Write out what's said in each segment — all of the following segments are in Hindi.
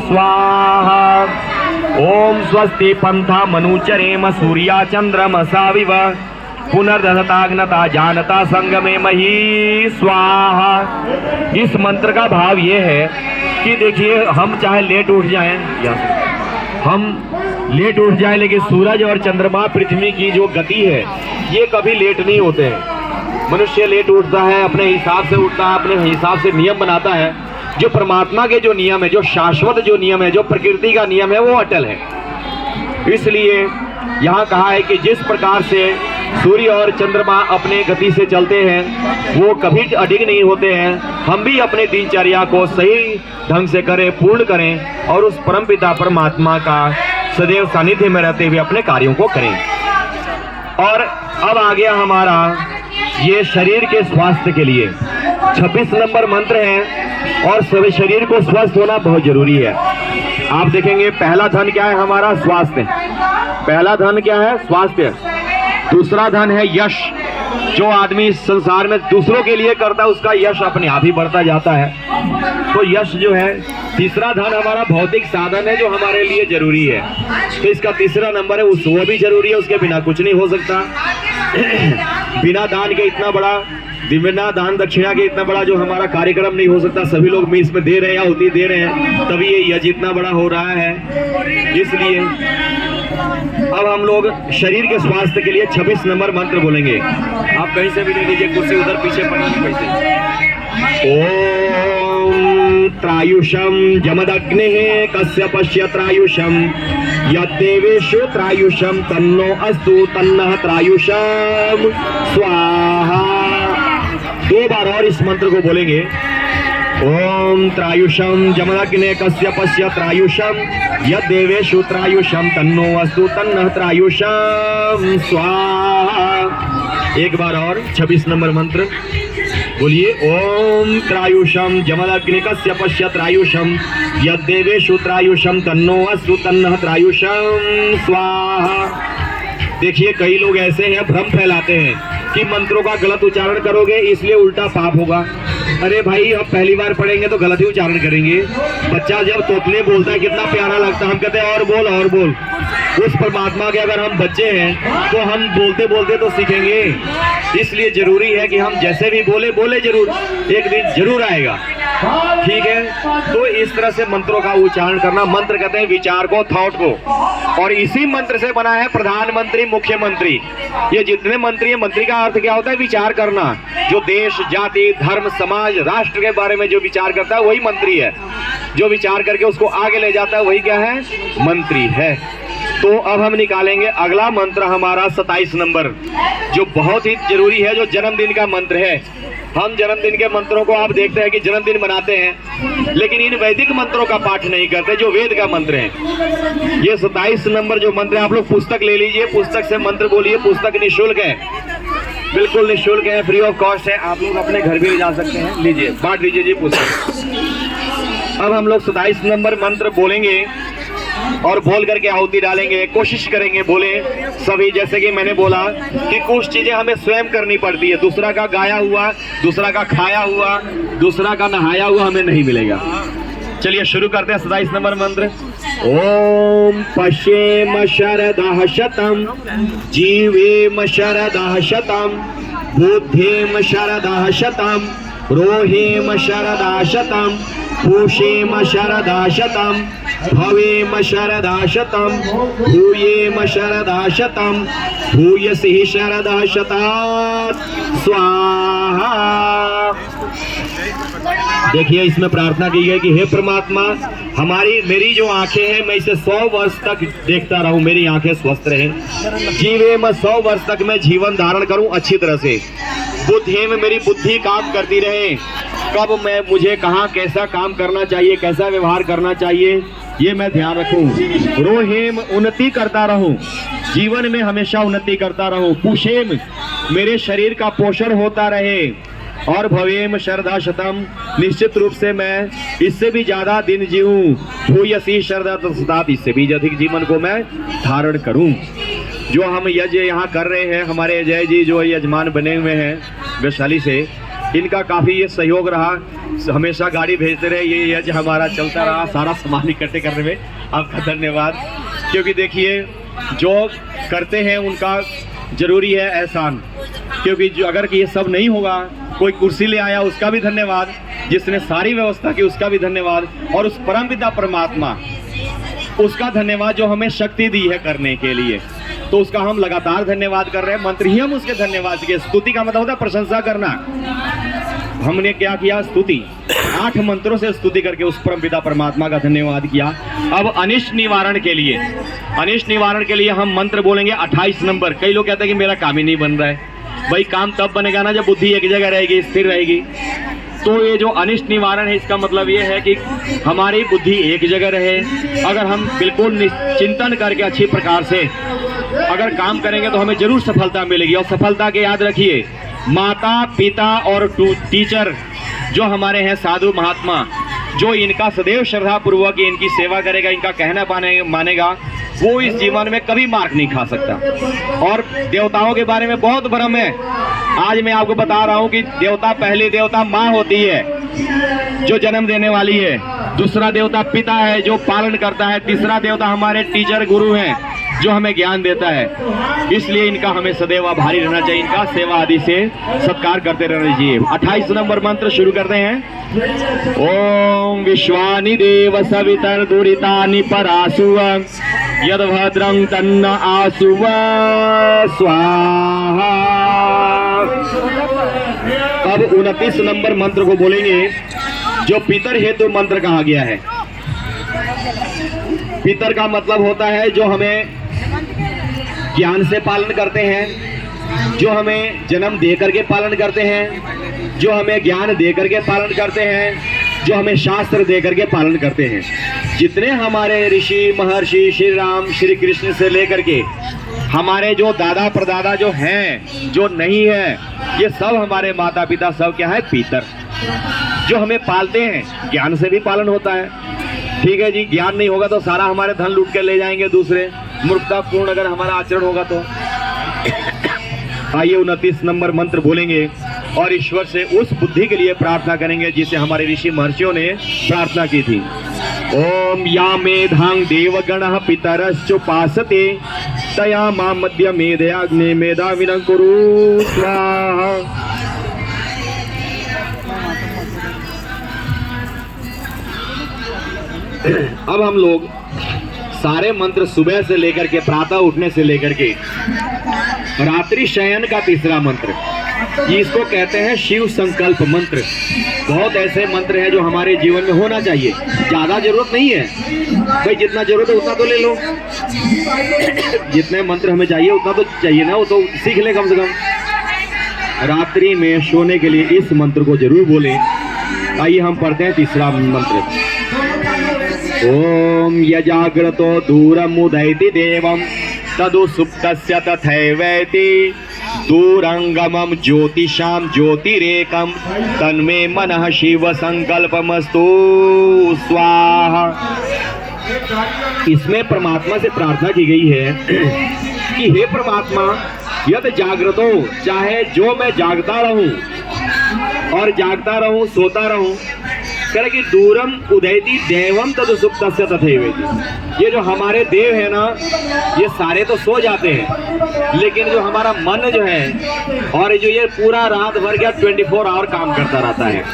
स्वाहा। ओम स्वस्ति पंथा मनुचरेम सूर्या चंद्रमसाविव पुनर्दधताग्नता जानता संगमे मही स्वाहा। इस मंत्र का भाव ये है कि देखिए, हम चाहे लेट उठ जाएं, हम लेट उठ जाएं, लेकिन सूरज और चंद्रमा पृथ्वी की जो गति है ये कभी लेट नहीं होते हैं। मनुष्य लेट उठता है, अपने हिसाब से उठता है, अपने हिसाब से नियम बनाता है। जो परमात्मा के जो नियम है, जो शाश्वत जो नियम है, जो प्रकृति का नियम है, वो अटल है। इसलिए यहाँ कहा है कि जिस प्रकार से सूर्य और चंद्रमा अपने गति से चलते हैं वो कभी अडिग नहीं होते हैं, हम भी अपने दिनचर्या को सही ढंग से करें, पूर्ण करें और उस परमपिता परमात्मा का सदैव सानिध्य में रहते हुए अपने कार्यों को करें। और अब आ गया हमारा ये शरीर के स्वास्थ्य के लिए 26 नंबर मंत्र है। और सभी शरीर को स्वस्थ होना बहुत जरूरी है। आप देखेंगे पहला धन क्या है हमारा? स्वास्थ्य। पहला धन क्या है? स्वास्थ्य। दूसरा धन है यश। जो आदमी इस संसार में दूसरों के लिए करता है उसका यश अपने आप ही बढ़ता जाता है। तो यश जो है। तीसरा धन हमारा भौतिक साधन है जो हमारे लिए जरूरी है, तो इसका तीसरा नंबर है, वो भी जरूरी है, उसके बिना कुछ नहीं हो सकता। बिना दान के इतना बड़ा, बिना दान दक्षिणा के इतना बड़ा जो हमारा कार्यक्रम नहीं हो सकता। सभी लोग में इसमें दे रहे हैं, आहुति दे रहे हैं, तभी ये यज्ञ इतना बड़ा हो रहा है। इसलिए अब हम लोग शरीर के स्वास्थ्य के लिए 26 नंबर मंत्र बोलेंगे। आप कहीं से भी ले लीजिए, कुर्सी उधर पीछे पड़ी कैसे। ओम त्रायुषम जमदग्निः कश्यपस्य त्रायुषम यद्देवेषु त्रायुषम तन्नो अस्तु तन्नः त्रायुषम स्वाहा। 2 बार और इस मंत्र को बोलेंगे। ओम त्रायुषम जमदग्निः कश्यपस्य त्रायुषम यद्देवेषु त्रायुषम तन्नो अस्तु तन्नः त्रायुषम स्वाहा। एक बार और 26 नंबर मंत्र बोलिए। ओम त्रायुषम जमदग्निः कश्यपस्य त्रायुषम यद्देवेषु त्रायुषम तन्नो अस्तु तन्नः त्रायुषम स्वाहा। देखिए, कई लोग ऐसे हैं भ्रम फैलाते हैं कि मंत्रों का गलत उच्चारण करोगे इसलिए उल्टा पाप होगा। अरे भाई, अब पहली बार पढ़ेंगे तो गलत ही उच्चारण करेंगे। बच्चा जब तोतले बोलता है कितना प्यारा लगता है, हम कहते हैं और बोल और बोल। उस परमात्मा के अगर हम बच्चे हैं तो हम बोलते बोलते तो सीखेंगे। इसलिए जरूरी है कि हम जैसे भी बोले जरूर, एक दिन जरूर आएगा। ठीक है, तो इस तरह से मंत्रों का उच्चारण करना। मंत्र कहते हैं विचार को, थॉट को, और इसी मंत्र से बना है प्रधानमंत्री, मुख्यमंत्री। ये जितने मंत्री हैं, मंत्री का अर्थ क्या होता है? विचार करना। जो देश, जाति, धर्म, समाज, राष्ट्र के बारे में जो विचार करता है वही मंत्री है। जो विचार करके उसको आगे ले जाता है वही क्या है? मंत्री है। तो अब हम निकालेंगे अगला मंत्र हमारा 27 नंबर, जो बहुत ही जरूरी है, जो जन्मदिन का मंत्र है। हम जन्मदिन के मंत्रों को आप देखते हैं कि जन्मदिन मनाते हैं, लेकिन इन वैदिक मंत्रों का पाठ नहीं करते जो वेद का मंत्र है। ये 27 नंबर जो मंत्र है, आप लोग पुस्तक ले लीजिए, पुस्तक से मंत्र बोलिए। पुस्तक निःशुल्क है, बिल्कुल निःशुल्क है, फ्री ऑफ कॉस्ट है। आप लोग अपने घर भी ले जा सकते हैं। लीजिए, बांट दीजिए जी पुस्तक। अब हम लोग 27 नंबर मंत्र बोलेंगे और बोल करके आहुति डालेंगे। कोशिश करेंगे बोले सभी, जैसे कि मैंने बोला कि कुछ चीजें हमें स्वयं करनी पड़ती है। दूसरा का गाया हुआ, दूसरा का खाया हुआ, दूसरा का नहाया हुआ हमें नहीं मिलेगा। चलिए शुरू करते हैं 27 नंबर मंत्र। ओम पश्येम शरदः शतम् जीवेम शरदः शतम् बुद्धेम शरदः शतम् रोहेम शरदः शतम् पूषेम शरदः शतम् भवेम शरदः शतम् भूयेम शरदः शतम् भूयसी शरदः शतात् स्वाहा। देखिए, इसमें प्रार्थना की है कि हे परमात्मा, मेरी जो आंखें हैं, मैं इसे 100 वर्ष तक देखता रहूं, मेरी आंखें स्वस्थ रहें। जीवे मैं 100 वर्ष तक मैं जीवन धारण करूं अच्छी तरह से। बुद्धि में मेरी बुद्धि काम करती रहे, कब मैं मुझे कहाँ कैसा काम करना चाहिए, कैसा व्यवहार करना चाहिए, ये मैं ध्यान रखूं। रोहेम उन्नति करता रहूं, जीवन में हमेशा उन्नति करता रहूं। पुषेम मेरे शरीर का पोषण होता रहे। और भवेम शरदा शतम निश्चित रूप से मैं इससे भी ज्यादा दिन जीऊं। भूयसी शरदा तस्तात इससे भी अधिक जीवन को मैं धारण करूं। जो हम यज्ञ यहाँ कर रहे हैं, हमारे जय जी जो यजमान बने हुए हैं वैशाली से, इनका काफ़ी ये सहयोग रहा हमेशा गाड़ी भेजते रहे, ये यज हमारा चलता रहा सारा सामान इकट्ठे करने में, आपका धन्यवाद। क्योंकि देखिए जो करते हैं उनका जरूरी है एहसान, क्योंकि जो अगर ये सब नहीं होगा, कोई कुर्सी ले आया उसका भी धन्यवाद, जिसने सारी व्यवस्था की उसका भी धन्यवाद, और उस परमपिता परमात्मा उसका धन्यवाद जो हमें शक्ति दी है करने के लिए, तो उसका हम लगातार धन्यवाद कर रहे हैं। मंत्र ही हम उसके धन्यवाद के, स्तुति का मतलब होता है प्रशंसा करना। हमने क्या किया? स्तुति, 8 मंत्रों से स्तुति करके उस परमपिता परमात्मा का धन्यवाद किया। अब अनिष्ट निवारण के लिए, अनिष्ट निवारण के लिए हम मंत्र बोलेंगे 28 नंबर। कई लोग कहते हैं कि मेरा काम ही नहीं बन रहा है। भाई काम तब बनेगा ना जब बुद्धि एक जगह रहेगी, स्थिर रहेगी। तो ये जो अनिष्ट निवारण है, इसका मतलब ये है कि हमारी बुद्धि एक जगह रहे। अगर हम बिल्कुल चिंतन करके अच्छी प्रकार से अगर काम करेंगे तो हमें जरूर सफलता मिलेगी। और सफलता के याद रखिए, माता पिता और टीचर जो हमारे हैं साधु महात्मा, जो इनका सदैव श्रद्धा पूर्वक इनकी सेवा करेगा, इनका कहना मानेगा, वो इस जीवन में कभी मार्क नहीं खा सकता। और देवताओं के बारे में बहुत भ्रम है। आज मैं आपको बता रहा हूँ कि देवता, पहली देवता माँ होती है जो जन्म देने वाली है, दूसरा देवता पिता है जो पालन करता है, तीसरा देवता हमारे टीचर गुरु हैं जो हमें ज्ञान देता है। इसलिए इनका हमें सदैव आभारी रहना चाहिए, इनका सेवा आदि से सत्कार करते रहना चाहिए। 28 नंबर मंत्र शुरू करते हैं। ओम विश्वानि देव सवितर दुरितानि परासुव यद भद्रं तन्न आसुव स्वाहा। अब 29 नंबर मंत्र को बोलेंगे जो पितर हेतु मंत्र कहा गया है। पितर का मतलब होता है जो हमें ज्ञान से पालन करते हैं, जो हमें जन्म दे करके पालन करते हैं, जो हमें ज्ञान दे करके पालन करते हैं, जो हमें शास्त्र दे करके पालन करते हैं। जितने हमारे ऋषि महर्षि श्री राम श्री कृष्ण से लेकर के हमारे जो दादा परदादा जो हैं, जो नहीं है, ये सब हमारे माता पिता सब क्या है? पितर, जो हमें पालते हैं। ज्ञान से भी पालन होता है, ठीक है जी। ज्ञान नहीं होगा तो सारा हमारे धन लूट के ले जाएंगे दूसरे, मूर्खतापूर्ण अगर हमारा आचरण होगा तो। आइए 29 नंबर मंत्र बोलेंगे और ईश्वर से उस बुद्धि के लिए प्रार्थना करेंगे जिसे हमारे ऋषि महर्षियों ने प्रार्थना की थी। ओम या मेधांग देवगणः पितरश्चोपासते तया मां मध्य मेधयाग्ने मेधाविनं कुरु स्वाहा। अब हम लोग सारे मंत्र सुबह से लेकर के, प्रातः उठने से लेकर के रात्रि शयन का तीसरा मंत्र, इसको कहते हैं शिव संकल्प मंत्र। बहुत ऐसे मंत्र हैं जो हमारे जीवन में होना चाहिए। ज्यादा जरूरत नहीं है भाई, जितना जरूरत है उतना तो ले लो। जितने मंत्र हमें चाहिए उतना तो चाहिए ना, वो तो सीख ले कम से कम। रात्रि में सोने के लिए इस मंत्र को जरूर बोलें। आइए हम पढ़ते हैं तीसरा मंत्र। ओम यजाग्रतो दूरमुदैति देवं तदु सुप्तस्य तथैवैति दूरंगमं ज्योतिषां ज्योतिरेकं तन्मे मनः शिव संकल्पमस्तु स्वाहा। इसमें परमात्मा से प्रार्थना की गई है कि हे परमात्मा, यद जागृतो, चाहे जो मैं जागता रहूं और जागता रहूं, सोता रहूं, कह कि दूरम उदयति देवम तद सुप्तस्य तथैवेति। ये जो हमारे देव है ना, ये सारे तो सो जाते हैं, लेकिन जो हमारा मन जो है, और जो ये पूरा रात भर क्या 24 आवर काम करता रहता है।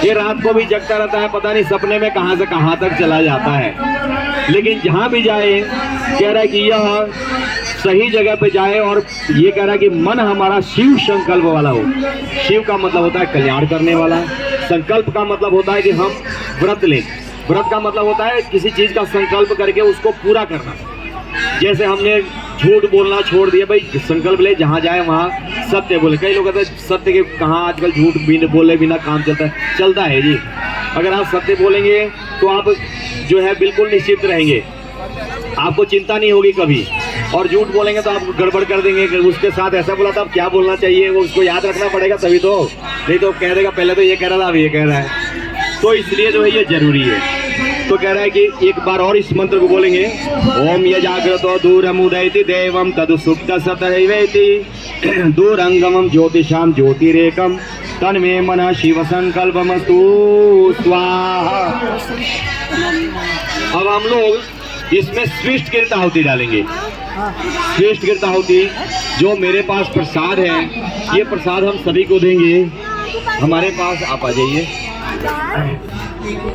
ये रात को भी जगता रहता है, पता नहीं सपने में कहां से कहां तक चला जाता है। लेकिन जहां भी जाए कह रहा है कि यह सही जगह पे जाए, और ये कह रहा है कि मन हमारा शिव संकल्प वाला हो। शिव का मतलब होता है कल्याण करने वाला, संकल्प का मतलब होता है कि हम व्रत लें। व्रत का मतलब होता है किसी चीज का संकल्प करके उसको पूरा करना। जैसे हमने झूठ बोलना छोड़ दिया, भाई संकल्प ले जहाँ जाए वहाँ सत्य बोले। कई लोग कहते हैं सत्य के कहाँ आजकल झूठ बिना बोले बिना काम चलता है जी। अगर आप सत्य बोलेंगे तो आप जो है बिल्कुल निश्चित रहेंगे, आपको चिंता नहीं होगी कभी। और झूठ बोलेंगे तो आप गड़बड़ कर देंगे, उसके साथ ऐसा बोला था अब क्या बोलना चाहिए वो उसको याद रखना पड़ेगा तभी तो, नहीं तो कह देगा पहले तो ये कह रहा था अब ये कह रहा है। तो इसलिए जो है ये जरूरी है। तो कह रहा है कि एक बार और इस मंत्र को बोलेंगे। ओम यजाग्रतो दूरमुदैति देवं तदु सुप्तस्य तथैवेति दूरंगमं ज्योतिषां ज्योतिरेकं तन्मे मन शिव संकल्पमस्तु स्वाहा। अब हम लोग इसमें श्रेष्ठ कीर्त आहुति डालेंगे। श्रेष्ठ कीर्त आहुति जो मेरे पास प्रसाद है, ये प्रसाद हम सभी को देंगे। हमारे पास आप आ जाइए।